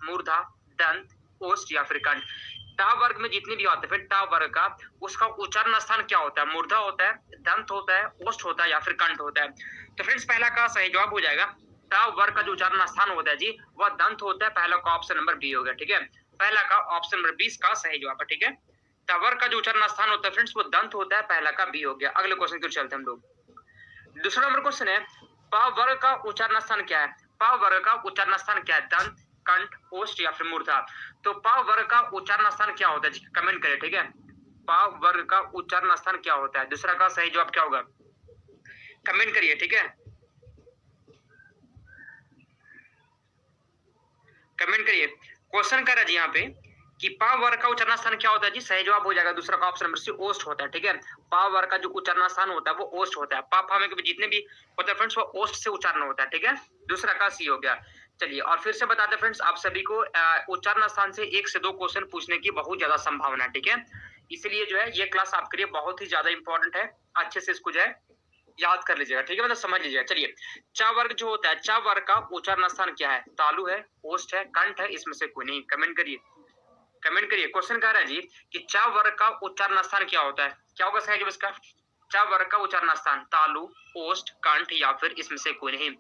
मूर्धा, दंत, ओष्ठ या फिर कंठ। टा वर्ग में जितने भी आते हैं फिर टा वर्ग का उसका उच्चारण स्थान क्या होता है? मूर्धा होता है, दंत होता है, ओष्ठ होता है या फिर कंठ होता है। तो फ्रेंड्स पहला का सही जवाब हो जाएगा टा वर्ग का जो उच्चारण स्थान होता है जी वह दंत होता है। पहला का ऑप्शन नंबर बी हो गया, ठीक है। पहला का ऑप्शन नंबर 20 का सही जवाब है, ठीक है। टा वर्ग का जो उच्चारण स्थान होता है फ्रेंड्स वो दंत होता है। पहला का बी हो गया। अगले क्वेश्चन की चलते हैं हम लोग। दूसरा नंबर क्वेश्चन है पा वर्ग का उच्चारण स्थान क्या है? पा वर्ग का उच्चारण स्थान क्या है? दंत, कंठ, ओष्ठ या फिर मूर्धा। तो पा वर्ग का उच्चारण स्थान क्या होता है जी? कमेंट करें, ठीक है। पा वर्ग का उच्चारण स्थान क्या होता है? दूसरा का सही जवाब क्या होगा? कमेंट करिए, ठीक है। कमेंट करिए। क्वेश्चन कर रहा है जी यहाँ पे कि पा वर्ग का उच्चारण स्थान क्या होता है जी? सही जवाब हो जाएगा दूसरा का ऑप्शन नंबर सी ओष्ठ होता है, ठीक है। पा वर्ग का जो उच्चारण स्थान होता है वो ओष्ठ होता है। पा फा में जितने भी होता है फ्रेंड्स वो ओष्ठ से उच्चारण होता है, ठीक है। दूसरा का सी हो गया। चलिए और फिर से बताते हैं फ्रेंड्स आप सभी को उच्चारण स्थान से 1 से 2 क्वेश्चन पूछने की बहुत ज्यादा संभावना है, ठीक है। इसलिए जो है ये क्लास आपके लिए बहुत ही ज्यादा इंपॉर्टेंट है। अच्छे से इसको जो है याद कर लीजिएगा, ठीक है, मतलब समझ लीजिएगा। चलिए चा वर्ग जो होता है चा वर्ग का उच्चारण स्थान क्या है? तालु है, ओष्ठ है, कंठ है, इसमें से कोई नहीं। कमेंट करिए, कमेंट करिए। क्वेश्चन कह रहा है जी कि चा वर्ग का उच्चारण स्थान क्या होता है? क्या होगा सही जवाब इसका? चा वर्ग का उच्चारण स्थान तालु, ओष्ठ, कंठ या फिर इसमें से कोई नहीं।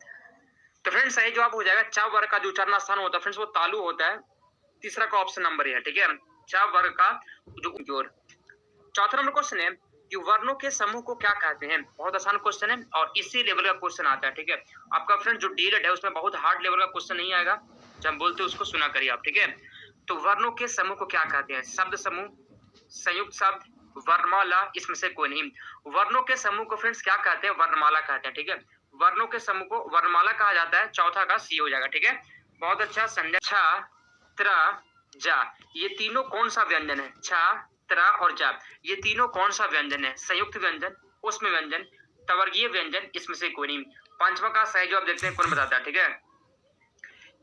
तो फ्रेंड्स सही जवाब हो जाएगा चा वर्ग का जो उच्चारण स्थान होता है फ्रेंड्स वो तालु होता है। तीसरा का ऑप्शन नंबर है, ठीक है। चा वर्ग का जो जोर। चौथा नंबर क्वेश्चन है कि वर्णों के समूह को क्या कहते हैं? बहुत आसान क्वेश्चन है और इसी लेवल का क्वेश्चन आता है, ठीक है। आपका फ्रेंड जो डीएलएड है उसमें बहुत हार्ड लेवल का क्वेश्चन नहीं आएगा। जब हम बोलते हैं उसको सुना करिए आप, ठीक है। तो वर्णों के समूह को क्या कहते हैं? शब्द समूह, संयुक्त शब्द, वर्णमाला, इसमें से कोई नहीं। वर्णों के समूह को फ्रेंड्स क्या कहते हैं? वर्णमाला कहते हैं, ठीक है। वर्णों के समूह को वर्णमाला कहा जाता है। चौथा का सी हो जाएगा, ठीक है। बहुत अच्छा। संज्ञा छ, त्र, जा, ये तीनों कौन सा व्यंजन है? छ, त्र और जा, ये तीनों कौन सा व्यंजन है? संयुक्त व्यंजन, उसमें व्यंजन, तवर्गीय व्यंजन, इसमें से कोई नहीं। पांचवा का सही जवाब देखते हैं कौन बताता है, ठीक है।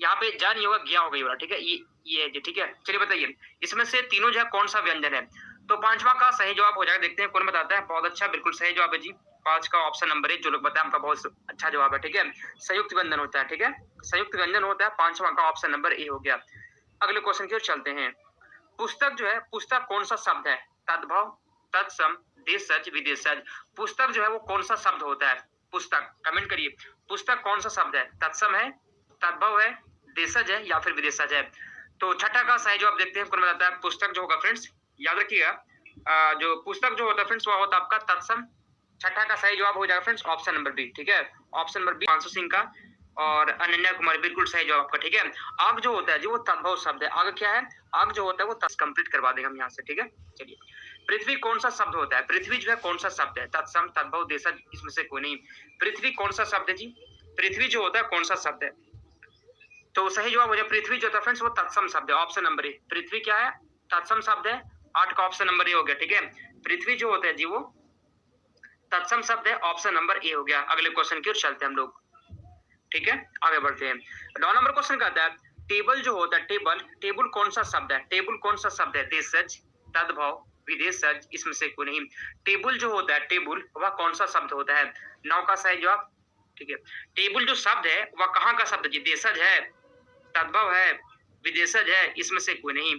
यहाँ पे जा नहीं होगा, गया होगा ये वाला, ठीक है। ये है जी, ठीक है। चलिए बताइए इसमें से तीनों जो है कौन सा व्यंजन है? तो पांचवा का सही जवाब हो जाएगा। देखते हैं कौन बताता है। बहुत अच्छा, बिल्कुल सही जवाब है जी। 5 का ऑप्शन नंबर है। जो लोग बताए आपका बहुत अच्छा जवाब है, ठीक है। संयुक्त व्यंजन होता है, ठीक है। संयुक्त व्यंजन होता है। पांचवा का ऑप्शन नंबर ए हो गया। अगले क्वेश्चन की ओर चलते हैं। पुस्तक जो है, पुस्तक कौन सा शब्द है? तद्भव, तत्सम, देशज, विदेशज। पुस्तक जो है वो कौन सा शब्द होता है? पुस्तक, कमेंट करिए। पुस्तक कौन सा शब्द है? तत्सम है, तद्भव है, देशज है या फिर विदेशज है। तो छठा का सही जवाब देखते हैं कौन बताता है। पुस्तक जो होगा फ्रेंड्स याद रखिएगा जो पुस्तक जो होता है फ्रेंड्स वह होता है आपका तत्सम। छठा का सही जवाब हो जाएगा फ्रेंड्स ऑप्शन नंबर बी, ठीक है। ऑप्शन नंबर बी मानसू सिंह का और अनन्या कुमार, बिल्कुल सही जवाब आपका, ठीक है। आग जो होता है जी वो तद्भव शब्द है। आग क्या है? आग जो होता है वो कंप्लीट करवा देंगे हम यहाँ से, ठीक है। चलिए पृथ्वी कौन सा शब्द होता है? पृथ्वी जो है कौन सा शब्द है? तत्सम, तद्भव, देशज, इसमें से कोई नहीं। पृथ्वी कौन सा शब्द है जी? पृथ्वी जो होता है कौन सा शब्द है? तो सही जवाब हो जाए पृथ्वी जो होता है फ्रेंड्स वो तत्सम शब्द है। Option number A. पृथ्वी क्या है? तत्सम शब्द है। 8 का ऑप्शन नंबर ए हो गया, ठीक है। पृथ्वी जो होता है जी वो तत्सम शब्द है। ऑप्शन नंबर ए हो गया। अगले क्वेश्चन की ओर चलते हैं हम लोग, ठीक है। आगे बढ़ते हैं। 9 नंबर क्वेश्चन कहता है टेबल जो होता है, टेबल, टेबल कौन सा शब्द है? टेबल कौन सा शब्द है? देशज, तद्भव, विदेशज, इसमें से कोई नहीं। टेबल जो होता है, टेबल वह कौन सा शब्द होता है? 9 का सही जवाब, ठीक है। टेबल जो शब्द है वह कहाँ का शब्द है जी? देशज है, तद्भव है, विदेशज है, इसमें से कोई नहीं।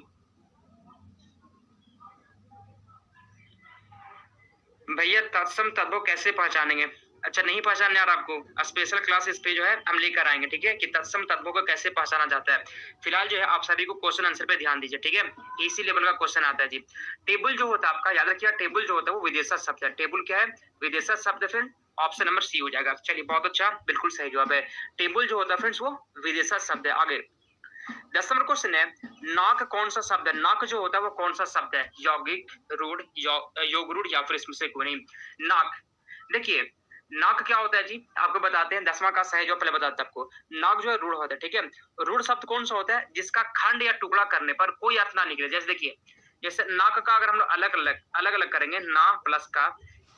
भैया तत्सम तद्भव कैसे पहचानेंगे? अच्छा नहीं पहचानने यार आपको, स्पेशल क्लास इस पे जो है हम लेकर आएंगे, ठीक है, कि तत्सम तद्भव को कैसे पहचाना जाता है। फिलहाल जो है आप सभी को क्वेश्चन आंसर पे ध्यान दीजिए, ठीक है। इसी लेवल का क्वेश्चन आता है जी। टेबल जो होता है आपका याद रखिएगा, टेबल जो होता है वो विदेशज शब्द है। टेबल क्या है? विदेशज शब्द है फ्रेंड। ऑप्शन नंबर सी हो जाएगा। चलिए बहुत अच्छा, बिल्कुल सही जवाब है। टेबल जो होता है फ्रेंड्स वो विदेशज शब्द है। आगे 10 नंबर क्वेश्चन है नाक कौन सा शब्द है? नाक जो होता है वो कौन सा शब्द है? यौगिक, रूढ़, योग रूढ़ या फिर इसमें से कोई नहीं। नाक, देखिए नाक क्या होता है जी आपको बताते हैं। 10वां का सही जवाब पहले बताते हैं आपको। नाक जो है रूढ़ होता है, ठीक है। रूढ़ शब्द कौन सा होता है? जिसका खंड या टुकड़ा करने पर कोई अर्थ ना निकले। जैसे देखिए, जैसे नाक का अगर हम लोग अलग अलग करेंगे, ना प्लस का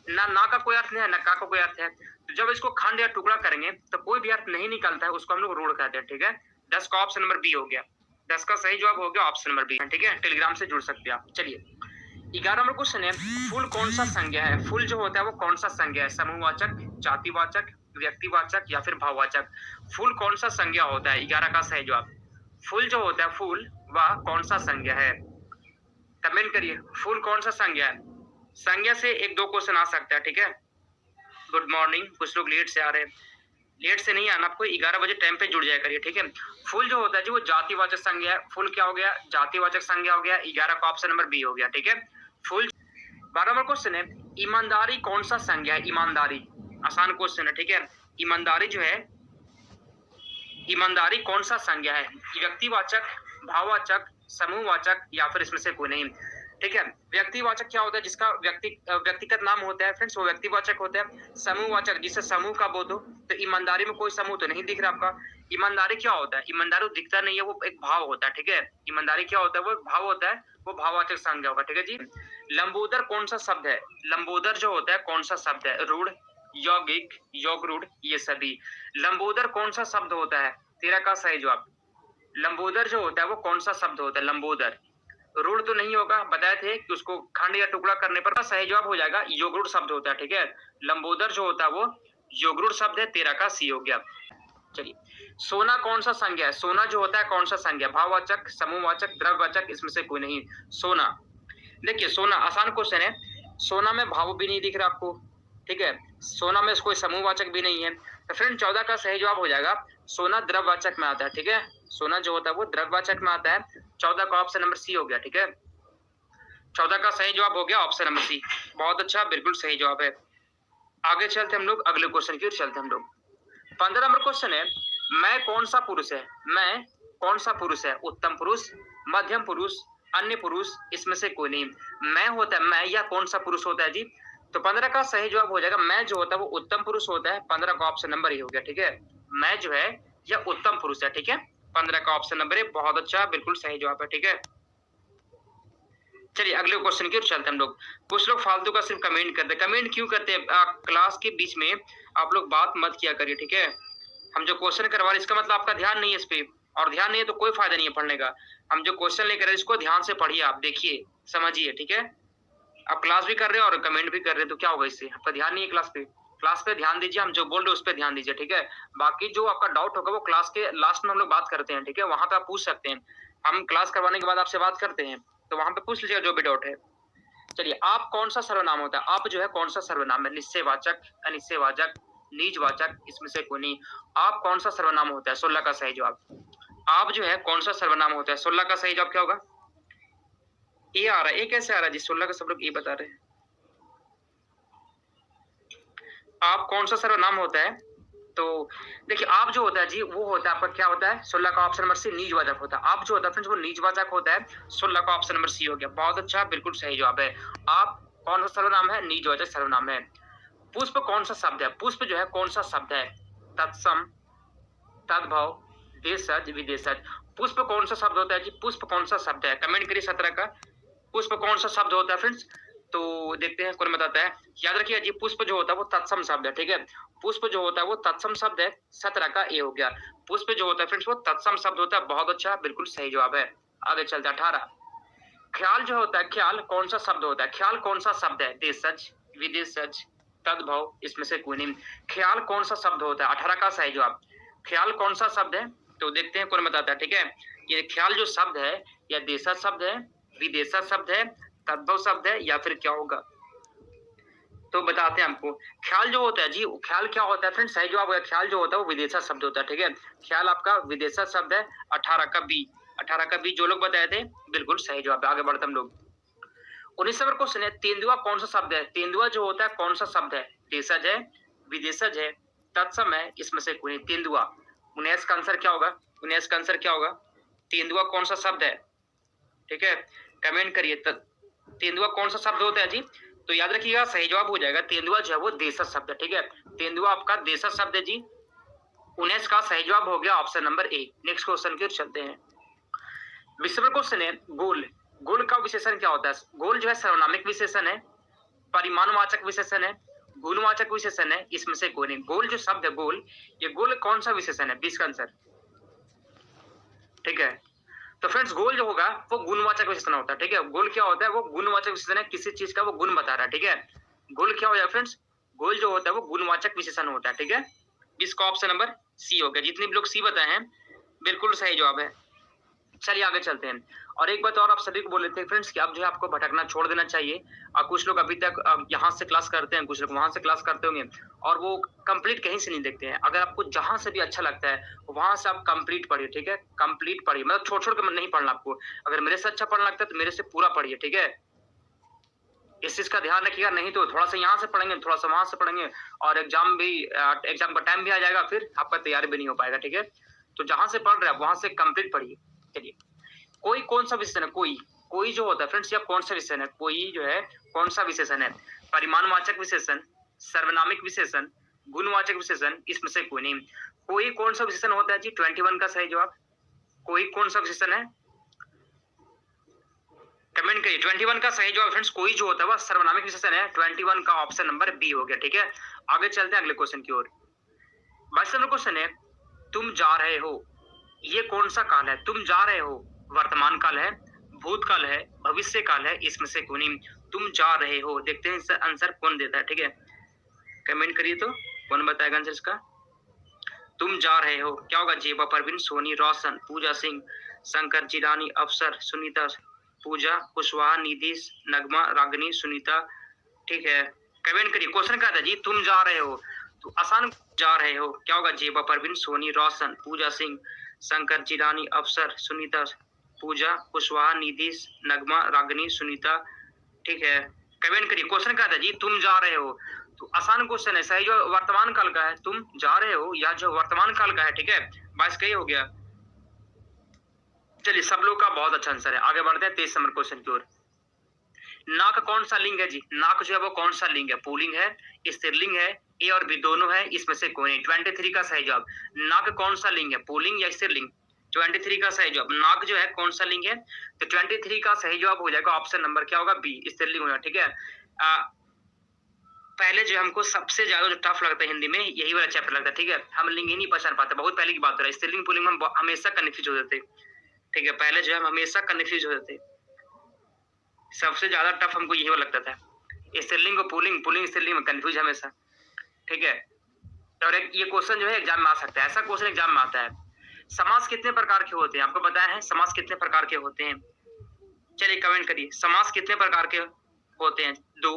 ना का कोई अर्थ नहीं है, ना का कोई अर्थ है। तो जब इसको खंड या टुकड़ा करेंगे तो कोई भी अर्थ नहीं निकलता है, उसको हम लोग रूढ़ कहते हैं, ठीक है। 10 का ऑप्शन नंबर बी हो गया। 10 का सही जवाब हो गया ऑप्शन नंबर बी, ठीक है। टेलीग्राम से जुड़ सकते हैं आप। चलिए 11 नंबर क्वेश्चन है फूल कौन सा संज्ञा है? फूल जो होता है वो कौन सा संज्ञा है? समूहवाचक, जातिवाचक, व्यक्तिवाचक या फिर भाववाचक। फूल कौन सा संज्ञा होता है? 11 का सही जवाब। फूल जो होता है फूल वह कौन सा संज्ञा है? कमेंट करिए, फूल कौन सा संज्ञा है? संज्ञा से एक दो क्वेश्चन आ सकता है, ठीक है। गुड मॉर्निंग, कुछ लोग लेट से आ रहे हैं। लेट से नहीं आना, आपको 11 बजे टाइम पे जुड़ जाया करिए, ठीक है। फूल जो होता है जी वो जातिवाचक संज्ञा है। फूल क्या हो गया? जातिवाचक संज्ञा हो गया। 11 का ऑप्शन नंबर बी हो गया, ठीक है। फूल 12 नंबर क्वेश्चन है, ईमानदारी कौन सा संज्ञा है? ईमानदारी, आसान क्वेश्चन है, ठीक है। ईमानदारी जो है, ईमानदारी कौन सा संज्ञा है? व्यक्तिवाचक, भाववाचक, समूहवाचक या फिर इसमें से कोई नहीं, ठीक है। व्यक्तिवाचक क्या होता है? जिसका व्यक्तिगत नाम होता है फ्रेंड्स, वो व्यक्तिवाचक होता है। समूहवाचक, जिससे समूह का बोध हो। तो ईमानदारी में कोई समूह तो नहीं दिख रहा आपका। ईमानदारी क्या होता है? ईमानदारी दिखता नहीं है, वो एक भाव होता है, ठीक है। ईमानदारी क्या होता है? वो भाव होता है, वो भाववाचक संज्ञा होगा, ठीक है जी। लंबोदर कौन सा शब्द है? लंबोदर जो होता है कौन सा शब्द है? रूढ़, यौगिक, योग रूढ़, ये सभी। लंबोदर कौन सा शब्द होता है? 13 का सही जवाब। लंबोदर जो होता है वो कौन सा शब्द होता है? लंबोदर। रूढ़ तो नहीं होगा, बताए थे कि उसको खंड या टुकड़ा करने पर सही जवाब हो जाएगा, योगरूढ़ शब्द होता है, ठीक है। लंबोदर जो होता है वो योगरूढ़ शब्द है। 13 का सी हो गया। चलिए, सोना कौन सा संज्ञा है? सोना जो होता है कौन सा संज्ञा? भाववाचक, समूहवाचक, द्रव्यवाचक, इसमें से कोई नहीं। सोना, देखिए सोना आसान क्वेश्चन है। सोना में भाव भी नहीं दिख रहा आपको, ठीक है। सोना में कोई समूहवाचक भी नहीं है। तो फ्रेंड 14 का सही जवाब हो जाएगा, सोना द्रव्यवाचक में आता है, ठीक है। सोना जो होता है वो द्रव्यवाचक में आता है। 14 का ऑप्शन नंबर सी हो गया, ठीक है। 14 का सही जवाब हो गया ऑप्शन नंबर सी। बहुत अच्छा, बिल्कुल सही जवाब है। आगे चलते हम लोग अगले क्वेश्चन की ओर चलते हम लोग। 15 नंबर क्वेश्चन है, मैं कौन सा पुरुष है? मैं कौन सा पुरुष है? उत्तम पुरुष, मध्यम पुरुष, अन्य पुरुष, इसमें से कोई नहीं। मैं होता है, मैं या कौन सा पुरुष होता है जी? तो 15 का सही जवाब हो जाएगा, मैं जो होता है वो उत्तम पुरुष होता है। 15 का ऑप्शन नंबर ही हो गया, ठीक है। मैं जो है यह उत्तम पुरुष है, ठीक है। 15 का ऑप्शन नंबर है, बहुत अच्छा, बिल्कुल सही जवाब है, ठीक है। चलिए अगले क्वेश्चन की ओर चलते हैं हम लोग। कुछ लोग फालतू का सिर्फ कमेंट करते हैं। कमेंट क्यों करते हैं? क्लास के बीच में आप लोग बात मत किया करिए, ठीक है। हम जो क्वेश्चन करवा रहे इसका मतलब आपका ध्यान नहीं है इस पे, और ध्यान नहीं है तो कोई फायदा नहीं है पढ़ने का। हम जो क्वेश्चन लेकर रहे इसको ध्यान से पढ़िए, आप देखिए, समझिए, ठीक है। आप क्लास भी कर रहे हैं और कमेंट भी कर रहे हैं, तो क्या होगा इससे? आपका ध्यान नहीं है क्लास पे। क्लास पे ध्यान दीजिए, हम जो बोल रहे हैं उस पर ध्यान दीजिए, ठीक है। बाकी जो आपका डाउट होगा वो क्लास के लास्ट में हम लोग बात करते हैं, ठीक है। वहां पे आप पूछ सकते हैं, हम क्लास करवाने के बाद आपसे बात करते हैं, तो वहां पे पूछ लीजिएगा जो भी डाउट है। चलिए, आप कौन सा सर्वनाम होता है? आप जो है कौन सा सर्वनाम है? निश्चयवाचक, अनिश्चयवाचक, निजवाचक, इसमें से कोई नहीं। आप कौन सा सर्वनाम होता है? 16 का सही जवाब। आप जो है कौन सा सर्वनाम होता है? 16 का सही जवाब क्या होगा? ए आ रहा है। ए कैसे आ रहा है जी? 16 का सब लोग ए बता रहे हैं। आप कौन सा सर्वनाम होता है? तो देखिए, आप जो होता है जी वो होता है आपका क्या होता है? 16 का ऑप्शन नंबर सी निजवाचक होता है। आप जो होता है फ्रेंड्स वो निजवाचक होता है। 16 का ऑप्शन नंबर सी हो गया, बहुत अच्छा, बिल्कुल सही जवाब है। आप कौन सा सर्वनाम है? निजवाचक सर्वनाम है। पुष्प कौन सा शब्द है? पुष्प जो है कौन सा शब्द है? तत्सम, तद्भव, देशज, विदेशज। पुष्प कौन सा शब्द होता है जी? पुष्प कौन सा शब्द है? कमेंट करिए 17 का। पुष्प कौन सा शब्द होता है फ्रेंड्स? तो देखते हैं कौन बताता है। याद रखिए जी, पुष्प जो होता है वो तत्सम शब्द है, ठीक है। पुष्प जो होता है वो तत्सम शब्द है। 17 का ए हो गया। पुष्प जो होता है फ्रेंड्स वो तत्सम शब्द होता है, बहुत अच्छा, बिल्कुल सही जवाब है। आगे चलते 18। ख्याल जो होता है, ख्याल कौन सा शब्द होता है? ख्याल कौन सा शब्द है? देशज, विदेशज, तद्भव, इसमें से कोई नहीं। ख्याल कौन सा शब्द होता है? 18 का सही जवाब। ख्याल कौन सा शब्द है? तो देखते हैं कौन बताता है, ठीक है। ये ख्याल जो शब्द है, या देशज शब्द है, विदेशज शब्द है, तद्भव शब्द है, या फिर क्या होगा? तो बताते हैं आपको। ख्याल जो होता है जी, ख्याल क्या होता है फ्रेंड्स? सही जवाब है, ख्याल जो होता है वो विदेशज शब्द होता है, ठीक है। ख्याल आपका विदेशज शब्द है। 18 का बी। 18 का बी जो लोग बताए थे, बिल्कुल सही जवाब है। आगे बढ़ते हम लोग। 19 नंबर क्वेश्चन है, तेंदुआ कौन सा शब्द है? तेंदुआ जो होता है कौन सा शब्द है? देशज है, विदेशज है, तत्सम है, इसमें से कोई नहीं। तेंदुआ। 19 का आंसर क्या होगा? 19 का आंसर क्या होगा? तेंदुआ कौन सा शब्द है? ठीक है, कमेंट करिए। तेंदुआ कौन सा शब्द होता है जी? तो याद रखिएगा, सही जवाब हो जाएगा तेंदुआ जो है वो देशज शब्द है, ठीक है। तेंदुआ आपका देशज शब्द है जी। 19 का सही जवाब हो गया option number A. Next question की ओर चलते हैं। 20 नंबर क्वेश्चन है, गोल। गोल का विशेषण क्या होता है? गोल जो है सर्वनामिक विशेषण है, परिमाणवाचक विशेषण है, गुणवाचक विशेषण है, इसमें से कोई नहीं। गोल जो शब्द है गोल, ये गोल कौन सा विशेषण है? 20 का आंसर, ठीक है। तो फ्रेंड्स गोल जो होगा वो गुणवाचक विशेषण होता है, ठीक है। गोल क्या होता है? वो गुणवाचक विशेषण है, किसी चीज का वो गुण बता रहा है, ठीक है। गोल क्या हो जाए फ्रेंड्स? गोल जो होता है वो गुणवाचक विशेषण होता है, ठीक है। इसका ऑप्शन नंबर सी हो गया। जितने भी लोग सी बताए हैं बिल्कुल सही जवाब है। चलिए आगे चलते हैं। और एक बात और आप सभी को बोल रहे थे फ्रेंड्स कि अब जो है आपको भटकना छोड़ देना चाहिए। कुछ लोग अभी तक यहाँ से क्लास करते हैं, कुछ लोग वहाँ से क्लास करते होंगे और वो कंप्लीट कहीं से नहीं देखते हैं। अगर आपको जहाँ से भी अच्छा लगता है वहाँ से आप कंप्लीट पढ़िए, ठीक है? कंप्लीट पढ़िए, मतलब छोड़-छोड़ के नहीं पढ़ना आपको। अगर मेरे से अच्छा पढ़ना लगता है तो मेरे से पूरा पढ़िए, ठीक है? इस चीज़ का ध्यान रखिएगा, नहीं तो थोड़ा-सा यहाँ से पढ़ेंगे, थोड़ा-सा वहाँ से पढ़ेंगे और एग्ज़ाम का टाइम भी आ जाएगा, फिर आपका तैयारी भी नहीं हो पाएगा, ठीक है? तो जहाँ से पढ़ रहे हैं आप वहाँ से कंप्लीट पढ़िए। चलिए, कोई कौन-सा विशेषण है? कोई जो होता है फ्रेंड्स, या कौन-सा विशेषण है? कोई जो है कौन-सा विशेषण है? परिमाणवाचक विशेषण, सर्वनामिक विशेषण, गुणवाचक विशेषण, इसमें से कोई नहीं। कोई कौन-सा विशेषण होता है जी? 21 का सही जवाब। कोई कौन-सा विशेषण है? कमेंट करिए। 21 का सही जवाब फ्रेंड्स कोई जो होता है वह सर्वनामिक विशेषण है। 21 का ऑप्शन नंबर बी हो गया, ठीक है? आगे चलते हैं अगले क्वेश्चन की ओर। 22 नंबर क्वेश्चन है, तुम जा रहे हो, ये कौन सा काल है? तुम जा रहे हो, वर्तमान काल है, भूतकाल है, भविष्य काल है, इसमें से कोई नहीं। तुम जा रहे हो, देखते हैं इसका आंसर कौन देता है, ठीक है? कमेंट करिए तो कौन बताएगा आंसर इसका। तुम जा रहे हो क्या होगा? जेबा परवीन, सोनी, रोशन, पूजा सिंह, शंकर जिलानी, अफसर, सुनीता, पूजा कुशवाहा, निधि, नगमा, रागिनी, सुनीता, ठीक है? कमेंट करिए। क्वेश्चन क्या था जी? तुम जा रहे हो, तो आसान जा रहे हो क्या होगा? जेबा परवीन, सोनी, रोशन, पूजा सिंह, शंकर जिलानी, अफसर, सुनीता, पूजा कुशवाहा, निधि, नगमा, रागिनी, सुनीता, ठीक है? कमेंट करिए। क्वेश्चन क्या था जी? तुम जा रहे हो, तो आसान क्वेश्चन है, सही जो वर्तमान काल का है, तुम जा रहे हो या जो वर्तमान काल का है, ठीक है? 22 का ही हो गया। चलिए, सब लोग का बहुत अच्छा आंसर है। आगे बढ़ते हैं 23 नंबर क्वेश्चन की ओर। नाक कौन सा लिंग है जी? नाक जो है वो कौन सा लिंग है? पुल्लिंग है, स्त्रीलिंग है, ए और बी दोनों है, इसमें से कोई नहीं। 23 का सही जवाब। नाक कौन सा लिंग है? पुल्लिंग या स्त्रीलिंग? 23 का सही जवाब। नाक जो है कौन सा लिंग है? तो 23 का सही जवाब हो जाएगा ऑप्शन नंबर क्या होगा? बी, स्त्रीलिंग होगा, ठीक है? पहले जो हमको सबसे ज्यादा जो टफ लगता है हिंदी में, यही वाला चैप्टर लगता है, ठीक है? हम लिंग ही नहीं पहचान पाते, बहुत पहले की बात हो रहा है। स्त्रीलिंग पुल्लिंग में हम हमेशा कंफ्यूज हो जाते, ठीक है? पहले जो है हम हमेशा कंफ्यूज हो जाते। सबसे ज्यादा टफ हमको यही वाला लगता था, स्त्रीलिंग को पुल्लिंग, पुल्लिंग स्त्रीलिंग में कंफ्यूज हमेशा, ठीक है? और एक ये क्वेश्चन जो है एग्जाम में आ सकता है, ऐसा क्वेश्चन एग्जाम में आता है। समास कितने प्रकार के होते हैं? आपको बताया है समास कितने प्रकार के होते हैं? चलिए कमेंट करिए, समास कितने प्रकार के होते हैं? 2,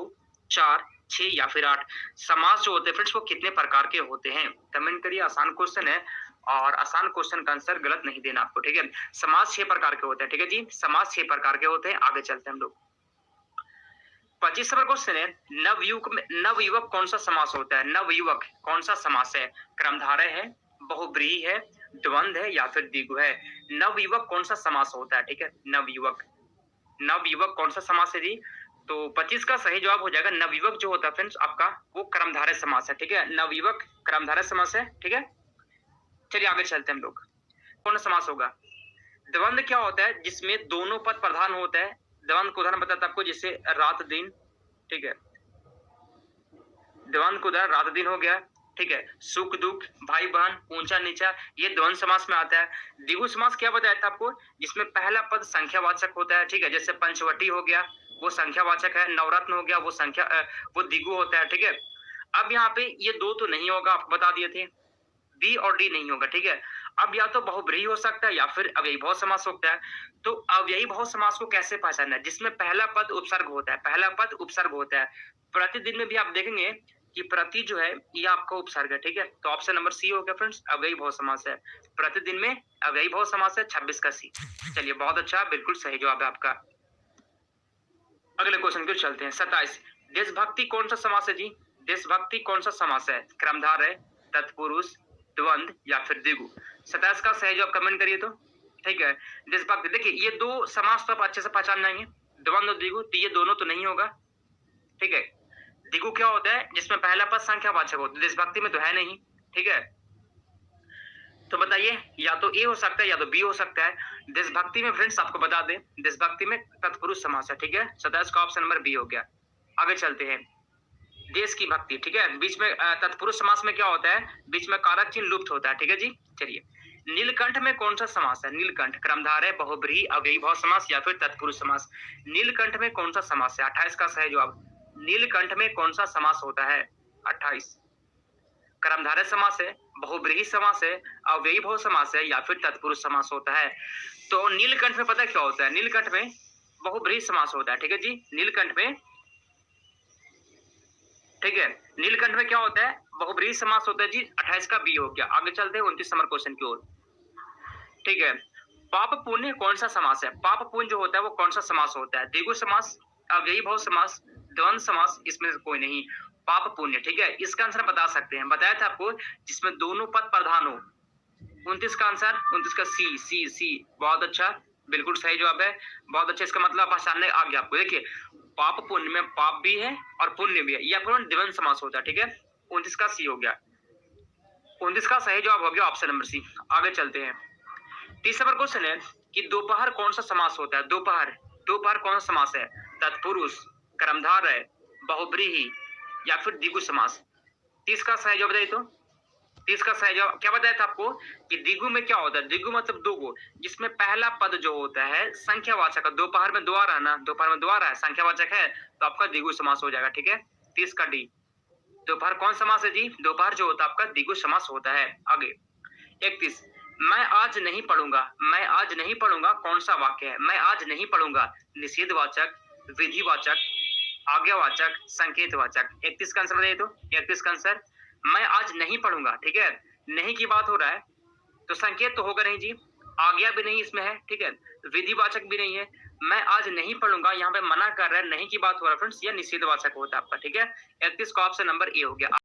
4, 6 या फिर 8? समास जो होते हैं फ्रेंड्स वो कितने प्रकार के होते हैं? कमेंट करिए। आसान क्वेश्चन है और आसान क्वेश्चन का आंसर गलत नहीं देना आपको, ठीक है? समास 6 प्रकार के होते हैं, ठीक है जी? समास 6 प्रकार के होते हैं। आगे चलते हैं हम लोग। 25 नंबर क्वेश्चन है, नवयुवक कौन सा समास होता है? नवयुवक कौन सा समास है? क्रमधारय है, बहुब्रीहि है, द्वंद्व है या फिर द्विगु है? नवयुवक कौन सा समास होता है? ठीक है, नवयुवक। नवयुवक कौन सा समास है जी? तो 25 का सही जवाब हो जाएगा नवयुवक जो होता है फ्रेंड्स आपका, वो कर्मधारय समास है, ठीक है? नवयुवक कर्मधारय समास है, ठीक है? चलिए आगे चलते हैं हम लोग। कौन सा समास होगा? द्वंद्व क्या होता है? जिसमें दोनों पद प्रधान होता है। द्वंद्व को उदाहरण बताता आपको, जैसे रात दिन, ठीक है? द्वंद्व को उदाहरण रात दिन हो गया, ठीक है? सुख दुख, भाई बहन, ऊंचा नीचा, ये द्वंद्व समास में आता है। द्विगु समास क्या बताया था आपको? जिसमें पहला पद संख्यावाचक होता है, ठीक है? जैसे पंचवटी हो गया, वो संख्यावाचक है। नवरत्न हो गया, वो वो द्विगु होता है, ठीक है? अब यहाँ पे ये दो तो नहीं होगा, आपको बता दिए थे। बी और डी नहीं होगा, ठीक है? अब या तो बहुब्रीहि हो सकता है या फिर अव्ययी भाव समास होता है। तो अव्ययी भाव समास को कैसे पहचानना है? जिसमें पहला पद उपसर्ग होता है, पहला पद उपसर्ग होता है। प्रतिदिन में भी आप देखेंगे कि प्रति जो है ये आपका उपसर्ग है, ठीक है? तो ऑप्शन नंबर सी हो गया फ्रेंड्स, अव्ययी भाव समास है। प्रतिदिन में अव्ययी भाव समास है, 26 का सी। चलिए बहुत अच्छा, बिल्कुल सही जवाब है आपका। अगले क्वेश्चन को चलते हैं। 27, देशभक्ति कौन सा समास है जी? देशभक्ति कौन सा समास है? क्रमधारय, तत्पुरुष, द्वंद्व या फिर द्विगु? 27 का सही जवाब कमेंट करिए तो, ठीक है? देशभक्ति, देखिए ये दो समास तो आप अच्छे से पहचान जाएंगे, द्वंद्व और द्विगु, तो ये दोनों तो नहीं होगा, ठीक है? द्विगु क्या होता है? जिसमें पहला पद संख्यावाचक होता है, देशभक्ति में तो है नहीं, ठीक है? तो बताइए, या तो ए हो सकता है या तो बी हो सकता है। देशभक्ति में फ्रेंड्स आपको बता दें, देशभक्ति में तत्पुरुष समास है, ठीक है? 27 का ऑप्शन नंबर बी हो गया। आगे चलते हैं। देश की भक्ति, ठीक है? बीच में तत्पुरुष समास में क्या होता है? बीच में कारक चिन्ह लुप्त होता है, ठीक है जी? चलिए, नीलकंठ में कौन सा समास है? नीलकंठ क्रमधारय, बहुब्रीहि, अव्ययी भाव समास या फिर तत्पुरुष समास? नीलकंठ में कौन सा समास है? 28 का सही जवाब। नीलकंठ में कौन सा समास होता है? 28 कर्मधारय समास है, बहुब्रीहि समास है, अव्ययी भाव समास है या फिर तत्पुरुष समास होता है? तो नीलकंठ में पता क्या होता है, नीलकंठ में बहुब्रीहि समास होता है, ठीक है जी। नीलकंठ में, ठीक है, नीलकंठ में क्या होता है, बहुब्रीहि समास होता है जी। 28 का बी हो गया। आगे चलते हैं 29 नंबर क्वेश्चन की ओर, ठीक है। पाप पुण्य कौन सा समास है? पाप पुण्य जो होता है वो कौन सा समास होता है? द्विगु समास, अव्ययी भाव समास, द्वंद्व समास, इसमें से कोई नहीं। पाप पुण्य, ठीक है। इसका आंसर बता सकते हैं, बताया था आपको, जिसमें दोनों पद प्रधान हो। 29 का आंसर, 29 का सी सी सी, बहुत अच्छा, बिल्कुल सही जवाब है, बहुत अच्छा। इसका मतलब आसान आ गया आपको। देखिए, पाप पुण्य में पाप भी है और पुण्य भी है, यह द्वंद्व समास होता है, ठीक है। 29 का सी हो गया। 29 का सही जवाब हो गया ऑप्शन नंबर सी। आगे चलते हैं। 30 नंबर क्वेश्चन है कि दोपहर कौन सा समास होता है? दोपहर, दोपहर कौन सा समास है? तत्पुरुष, कर्मधारय, बहुब्रीहि या फिर द्विगु समास? 30 का सही जवाब बताइए तो। 30 का सही जवाब क्या बताया था आपको कि द्विगु में क्या होता है? द्विगु मतलब दो गो, जिसमें पहला पद जो होता है संख्यावाचक, दोपहर में द्वारा है ना, दोपहर में द्वारा है, संख्यावाचक है, तो आपका द्विगु समास हो जाएगा, ठीक है। 30 का डी। दोपहर कौन समास है जी? दोपहर जो होता है आपका द्विगु समास होता है। आगे 31, मैं आज नहीं पढ़ूंगा। मैं आज नहीं पढ़ूंगा कौन सा वाक्य है? मैं आज नहीं पढ़ूंगा निषेधवाचक, विधिवाचक, आज्ञावाचक, संकेतवाचक। 31 का आंसर बताइए तो। 31 का आंसर, मैं आज नहीं पढ़ूंगा, ठीक है। नहीं की बात हो रहा है तो संकेत तो होगा नहीं जी, आज्ञा भी नहीं इसमें है, ठीक है, विधिवाचक भी नहीं है। मैं आज नहीं पढ़ूंगा, यहाँ पे मना कर रहा है, नहीं की बात हो रहा है फ्रेंड्स, यह निषेधवाचक होता है आपका, ठीक है। 31 का ऑप्शन नंबर ए हो गया।